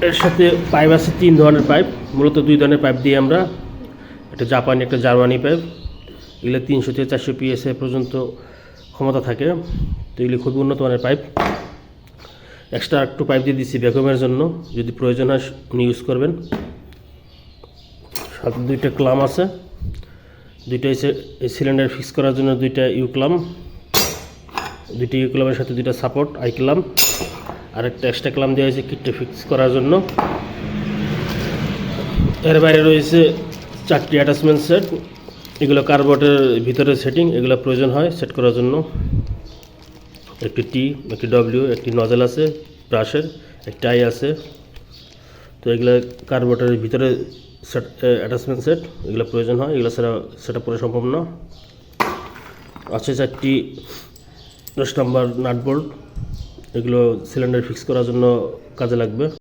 এর সাথে পাইপ আছে 3 ধরনের পাইপ, মূলত 2 ধরনের পাইপ দিয়ে আমরা, একটা জাপানি একটা জার্মানি পাইপ। এগুলো 300 থেকে 400 PSI পর্যন্ত ক্ষমতা থাকে, তো এগুলি খুব উন্নত মানের পাইপ। এক্সট্রা একটু পাইপ দিয়ে দিচ্ছি ভ্যাকুয়ামের জন্য, যদি প্রয়োজন হয় উনি ইউজ করবেন। সাথে 2টা ক্লাম আছে, 2টা সিলিন্ডার ফিক্স করার জন্য 2টা ইউ ক্লাম, 2টি ইউ ক্লামের সাথে 2টা সাপোর্ট আই ক্লাম, আর একটা এক্সট্রা ক্লাম দেওয়া হয়েছে কিটটা ফিক্স করার জন্য। এর বাইরে রয়েছে 4টি অ্যাটাচমেন্ট সেট, এগুলো কার্বোর্ডের ভিতরে সেটিং, এগুলো প্রয়োজন হয় সেট করার জন্য। একটি টি, একটি ডব্লিউ, একটি নজেল আছে ব্রাশের, একটি আই আছে। তো এগুলো কার্বোর্ডের ভিতরে সেট অ্যাটাচমেন্ট সেট, এগুলো প্রয়োজন হয়, এগুলো ছাড়া সেট আপ করা সম্ভব না। আছে 4টি 10 নম্বর নাট বোল্ট, এগুলো সিলিন্ডার ফিক্স করার জন্য কাজে লাগবে।